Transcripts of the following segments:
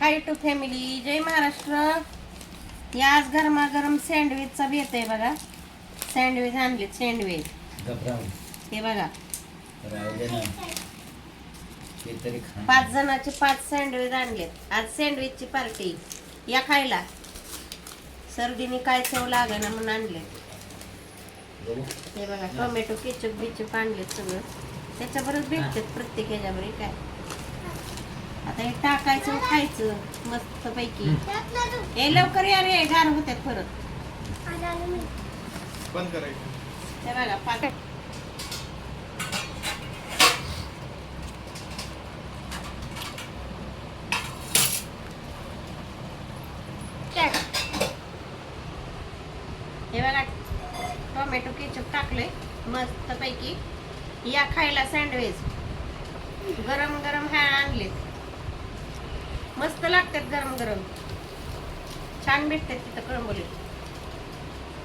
High to family, जय महाराष्ट्र. या आज गरमागरम सँडविचचा बेत आहे बघा. सँडविच आणले, सँडविच हे बघा. 5 जणांचे 5 सँडविच आणलेत. आज सँडविचची पार्टी या खायला. सर्दीने काय चव लागेना म्हणून आणले. हे बघा, टोमॅटो केचप बिचप आणलेत सगळं. त्याच्याबरोबर भेटतात प्रत्येक ह्याच्याबरोबर. काय आता हे टाकायचं खायचं मस्त पैकी. हे लवकर या रे, गार होत्यात परत. बंद करायचं. हे बघा पाक. हे बघा, टोमॅटो केचप टाकले मस्त पैकी. या खायला सँडविच. गरम गरम ह्या आणले, मस्त लागतात गरम गरम. छान भेटतात तिथं कळंबोली.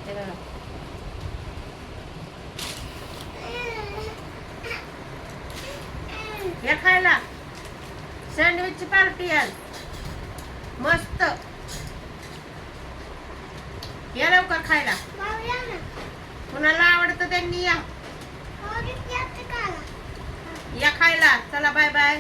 हे बघा, या खायला सँडविचची पार्टी आज मस्त. या लवकर खायला. कुणाला आवडतं त्यांनी या खायला. चला, बाय बाय.